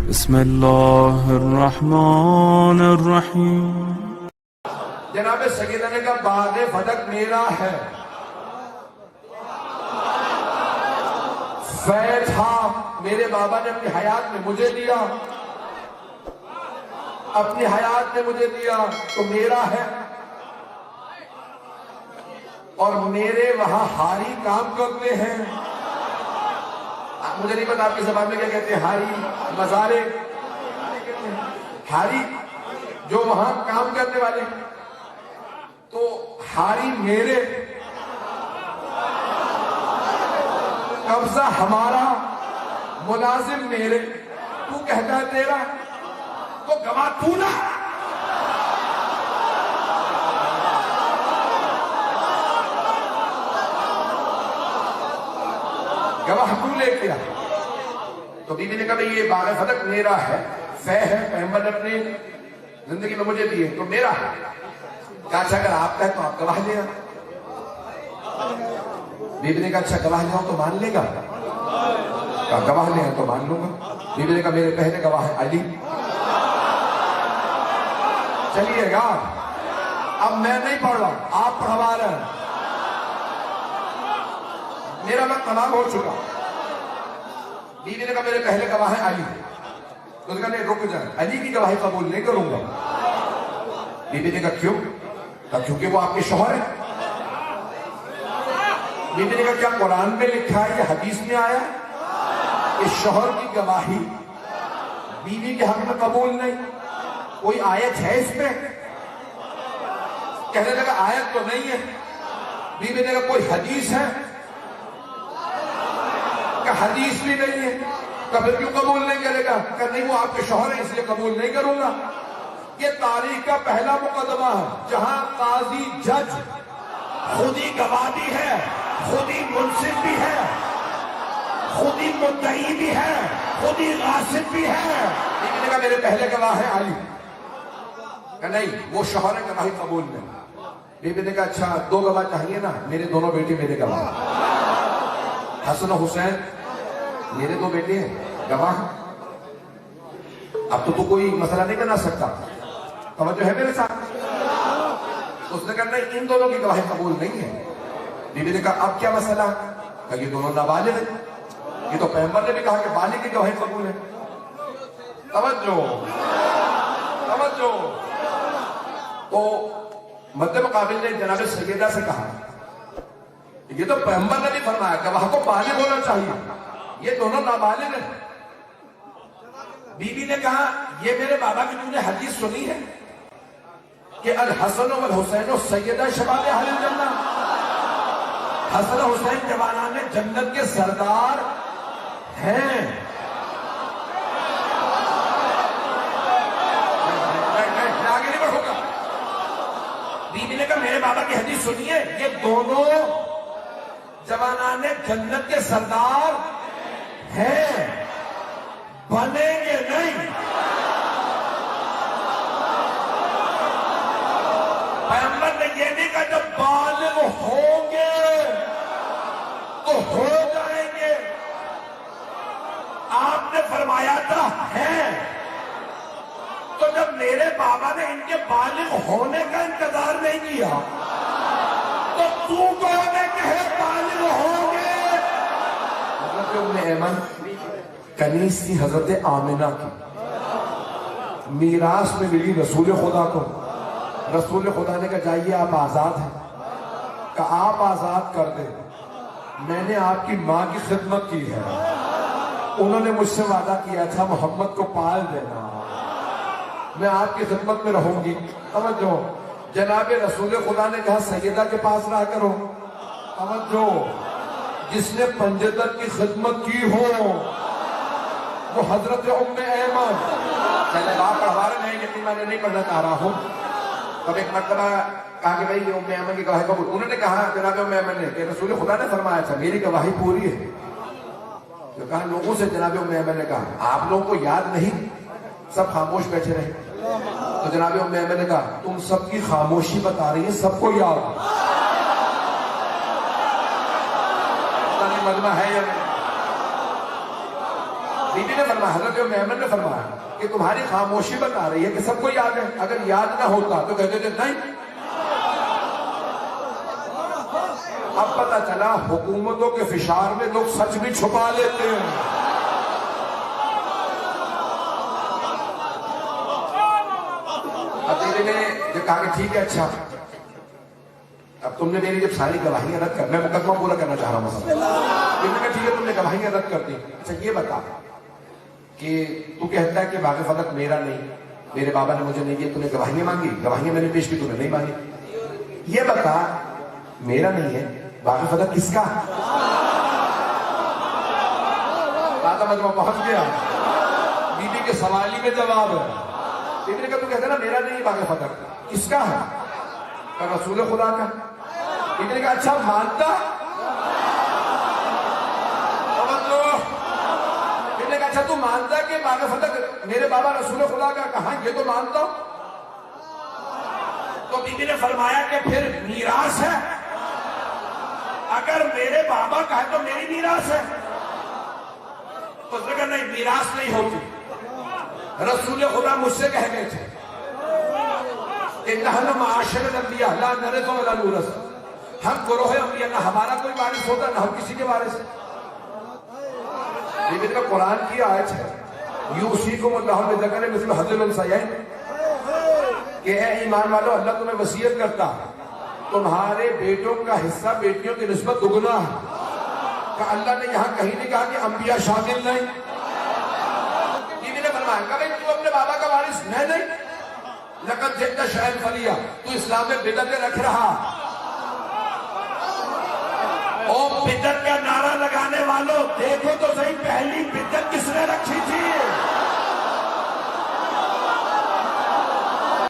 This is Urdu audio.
بسم اللہ الرحمن الرحیم۔ جناب سیدہ نے کہا باغ فدق میرا ہے، فیض تھا میرے بابا نے اپنی حیات میں مجھے دیا، اپنی حیات میں مجھے دیا تو میرا ہے، اور میرے وہاں ہاری کام کرتے ہیں۔ مجھے نہیں پتا آپ کی زبان میں کیا کہتے ہیں، ہاری مزارے، ہاری جو وہاں کام کرنے والے، تو ہاری میرے، قبضہ ہمارا، ملازم میرے، تو کہتا ہے تیرا تو گواہ تو نہ۔ گواہ تو لے کے آ۔ تو بی بی نے کہا بھئی یہ باغ فدق میرا ہے، فہ ہے، پیغمبر نے اپنی زندگی میں مجھے دیے تو میرا ہے۔ کہا اچھا اگر آپ کا ہے تو آپ گواہ لے آ۔ بی بی نے کہا اچھا گواہ لے آؤ تو مان لے گا؟ کہا گواہ لے آؤ تو مان لوں گا۔ بی بی نے کہا میرے پہلے گواہ ہے علی۔ چلیے گا اب میں نہیں پڑھ رہا ہوں، آپ پڑھوا رہے ہیں، میرا وقت تمام ہو چکا۔ بی بی نے کہا میرے پہلے گواہ ہے علی۔ تو اس نے کہا نہیں رک جائیں، علی کی گواہی قبول نہیں کروں گا۔ بی بی نے کہا کیوں؟ کہا کیونکہ وہ آپ کے شوہر ہیں۔ بی بی نے کہا کیا قرآن میں لکھا ہے یا حدیث میں آیا کہ شوہر کی گواہی بیوی کے حق میں قبول نہیں؟ کوئی آیت ہے اس میں؟ کہنے لگا آیت تو نہیں ہے۔ بی بی نے کہا کوئی حدیث ہے؟ کہ حدیث بھی نہیں ہے۔ کہ پھر کیوں قبول نہیں کرے گا؟ کہ نہیں وہ آپ کے شوہر ہیں اس لیے قبول نہیں کروں گا۔ یہ تاریخ کا پہلا مقدمہ ہے جہاں قاضی جج خود ہی گواہ بھی ہے، خود ہی منصف بھی ہے، خود ہی مدعی بھی ہے، خود ہی غاصب بھی ہے۔ لیکن نے کہا میرے پہلے گواہ ہے علی۔ کہ نہیں وہ شوہر ہے، گواہی قبول نہیں۔ بی بی نے کہا اچھا دو گواہ چاہیے نا، میرے دونوں بیٹے میرے گواہ، حسن و حسین میرے دو بیٹے ہیں گواہ۔ اب تو کوئی مسئلہ نہیں بنا سکتا، توجہ ہے میرے ساتھ؟ اس نے کہا نہیں ان دونوں کی گواہی قبول نہیں ہے۔ بی بی نے کہا اب کیا مسئلہ؟ کہ یہ دونوں نابالغ ہیں، یہ تو پیغمبر نے بھی کہا کہ بالغ کی گواہی قبول ہے۔ توجہ توجہ۔ تو مد مقابل نے جناب سیدہ سے کہا یہ تو پیغمبر نے بھی فرمایا گواہ کو بالغ ہونا چاہیے، یہ دونوں نابالغ ہیں۔ بی بی نے کہا یہ میرے بابا کی تو نے حدیث سنی ہے کہ الحسن والحسین سیدہ شباب اہل الجنہ، حسن حسین جوانان جنت کے سردار ہیں۔ آگے نہیں بڑھوں گا۔ بی بی نے کہا میرے بابا کی حدیث سنیے، یہ دونوں جوانان جنت کے سردار ہیں، بنیں گے نہیں۔ پیغمبر نے یہ نہیں کہا جب بالغ ہوں گے تو ہو جائیں گے، آپ نے فرمایا تھا ہے۔ تو جب میرے بابا نے ان کے بالغ ہونے کا انتظار نہیں کیا تو کون ہے کہ بالغ ہوں گے؟ حضرت ام ایمن کنیز تھی حضرت آمنہ کی، میراث میں ملی رسول خدا کو۔ رسول خدا نے کہا جائیے آپ آزاد ہیں، کہ آپ آزاد کر دیں، میں نے آپ کی ماں کی خدمت کی ہے، انہوں نے مجھ سے وعدہ کیا تھا محمد کو پال دینا، میں آپ کی خدمت میں رہوں گی۔ توجہ، جناب رسول خدا نے کہا سیدہ کے پاس رہا کرو۔ توجہ، جس نے پنجتن کی خدمت کی ہو وہ حضرت ام ایمن۔ چلے آپ پڑھوا رہے ہیں، یقین میں نہیں پڑھنا چاہ رہا ہوں۔ تب ایک مرتبہ کہا کہ بھئی ام ایمن کی گواہی قبول، انہوں نے کہا جناب ام ایمن نے کہ رسول خدا نے فرمایا تھا میری گواہی پوری ہے۔ جو کہا لوگوں سے جناب ام ایمن نے کہا آپ لوگوں کو یاد نہیں؟ سب خاموش بیٹھے رہے۔ تو جناب ام ایمن نے کہا تم سب کی خاموشی بتا رہی ہے سب کو یاد مجمع ہے یا نہیں؟ بیوی نے فرمایا، حضرت میمن نے فرمایا کہ تمہاری خاموشی بتا رہی ہے کہ سب کو یاد ہے، اگر یاد نہ ہوتا تو کہتے تھے نہیں۔ اب پتہ چلا حکومتوں کے فشار میں لوگ سچ بھی چھپا لیتے ہیں۔ اب بیوی نے کہا کہ ٹھیک ہے، اچھا اب تم نے میری جب ساری گواہیاں رد کر، میں مقدمہ پورا کرنا چاہ رہا ہوں، بیوی نے کہا ٹھیک ہے تم نے گواہیاں رد کر دی، اچھا یہ بتا کہ تو کہتا ہے کہ باغ فتح میرا نہیں، میرے بابا نے مجھے نہیں دیا، تو نے گواہیاں مانگی، گواہیاں میں نے پیش کی، تو نے نہیں مانگی، یہ بتا میرا نہیں ہے باغ فتح کس کا؟ آدھا مجمع پہنچ گیا، بیوی کے سوالی میں جواب ہے۔ بیوی نے کہا تو کہتا نا میرا نہیں باغ فتح، کس کا ہے؟ کہا رسول خدا کا۔ بیوی نے کہا اچھا مانتا؟ اچھا تو مانتا کہ باغ فتح میرے بابا رسول خدا کا؟ کہا یہ تو مانتا ہوں۔ تو بیوی نے فرمایا کہ پھر میراث ہے؟ اگر میرے بابا کا ہے تو میری میراث ہے؟ تو اس نے کہا نہیں، میراث نہیں ہوتی، رسول خدا مجھ سے کہہ گئے تھے اِنَّحْنَ مَعَاشِرَ الْأَنْبِيَاءِ لَا نَرِثُ وَلَا نُورَثُ، ہم گروہ انبیاء، نہ ہمارا کوئی وارث ہوتا نہ ہم کسی کے وارث ہیں۔ یہ قرآن کی آیت ہے، یوصیکم اللہ بذکر مثل حظ الانثیین، کہ اے ایمان والو اللہ تمہیں وصیت کرتا تمہارے بیٹوں کا حصہ بیٹیوں کی نسبت دگنا ہے۔ کہ اللہ نے یہاں کہیں نہیں کہا کہ انبیاء شامل نہیں۔ بیوی نے فرمایا کہ بھائی تو اپنے بابا کا وارث نہیں، لقد جئت شیئا فریّا، تو اسلام میں بدعتیں رکھ رہا۔ او بدعت کا نعرہ لگانے والوں دیکھو تو صحیح، پہلی